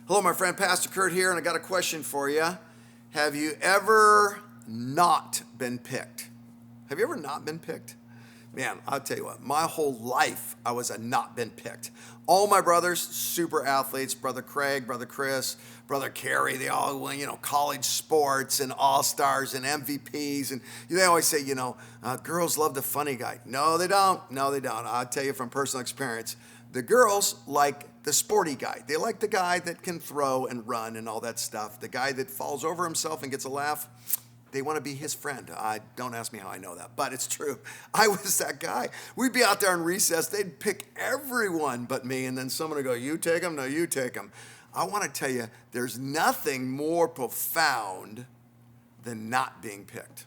Hello, my friend, Pastor Curt here, and I got a question for you. Have you ever not been picked? Have you ever not been picked? Man, I'll tell you what, my whole life I was a not been picked. All my brothers, super athletes, Brother Craig, Brother Chris, Brother Kerry, they all win, college sports and all-stars and MVPs. And they always say, girls love the funny guy. No, they don't. No, they don't. I'll tell you from personal experience, the girls like the sporty guy. They like the guy that can throw and run and all that stuff. The guy that falls over himself and gets a laugh. They want to be his friend. Don't ask me how I know that, but it's true. I was that guy. We'd be out there in recess. They'd pick everyone but me, and then someone would go, you take him? No, you take him. I want to tell you, there's nothing more profound than not being picked.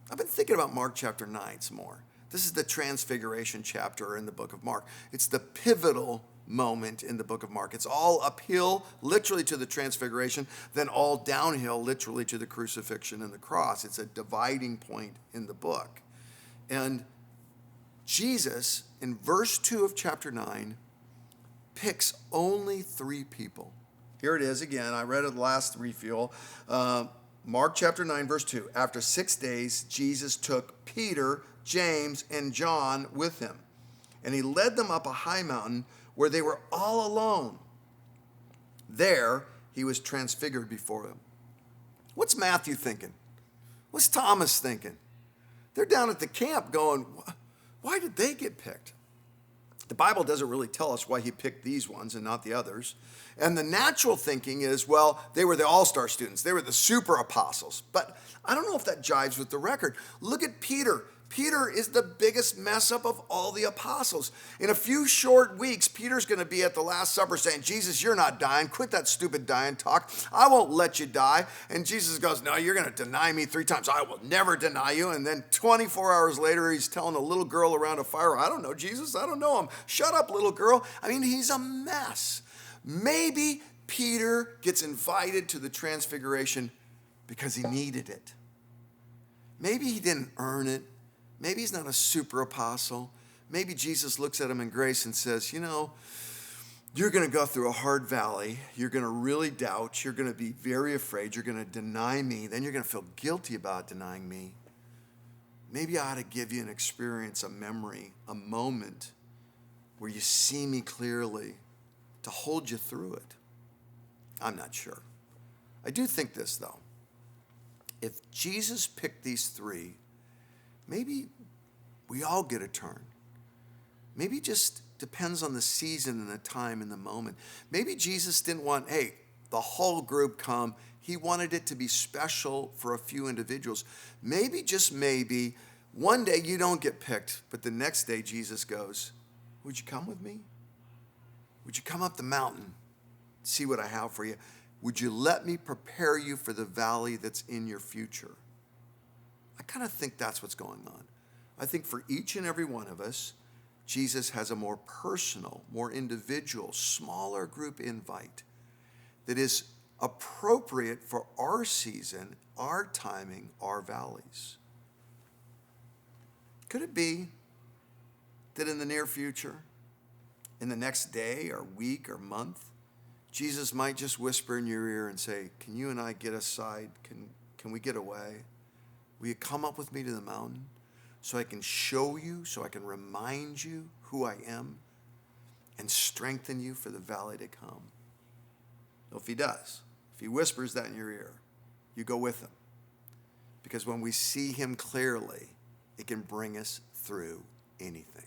I've been thinking about Mark chapter 9 some more. This is the transfiguration chapter in the book of Mark. It's the pivotal moment in the book of Mark. It's all uphill, literally, to the transfiguration, then all downhill, literally, to the crucifixion and the cross. It's a dividing point in the book. And Jesus, in verse 2 of chapter 9, picks only 3 people. Here it is again. I read it last refuel. Mark chapter 9, verse 2. After 6 days, Jesus took Peter, James, and John with him, and he led them up a high mountain where they were all alone. There, he was transfigured before them. What's Matthew thinking? What's Thomas thinking? They're down at the camp going, why did they get picked? The Bible doesn't really tell us why he picked these ones and not the others. And the natural thinking is, well, they were the all-star students. They were the super apostles. But I don't know if that jives with the record. Look at Peter. Peter is the biggest mess up of all the apostles. In a few short weeks, Peter's going to be at the Last Supper saying, Jesus, you're not dying. Quit that stupid dying talk. I won't let you die. And Jesus goes, no, you're going to deny me 3 times. I will never deny you. And then 24 hours later, he's telling a little girl around a fire, I don't know Jesus, I don't know him. Shut up, little girl. I mean, he's a mess. Maybe Peter gets invited to the transfiguration because he needed it. Maybe he didn't earn it. Maybe he's not a super apostle. Maybe Jesus looks at him in grace and says, you're going to go through a hard valley. You're going to really doubt. You're going to be very afraid. You're going to deny me. Then you're going to feel guilty about denying me. Maybe I ought to give you an experience, a memory, a moment where you see me clearly to hold you through it. I'm not sure. I do think this, though. If Jesus picked these 3, maybe we all get a turn. Maybe it just depends on the season and the time and the moment. Maybe Jesus didn't want, the whole group come. He wanted it to be special for a few individuals. Maybe, just maybe, one day you don't get picked, but the next day Jesus goes, would you come with me? Would you come up the mountain, see what I have for you? Would you let me prepare you for the valley that's in your future? I kind of think that's what's going on. I think for each and every one of us, Jesus has a more personal, more individual, smaller group invite that is appropriate for our season, our timing, our valleys. Could it be that in the near future, in the next day or week or month, Jesus might just whisper in your ear and say, can you and I get aside? Can we get away? Will you come up with me to the mountain so I can show you, so I can remind you who I am and strengthen you for the valley to come? Well, if he does, if he whispers that in your ear, you go with him. Because when we see him clearly, it can bring us through anything.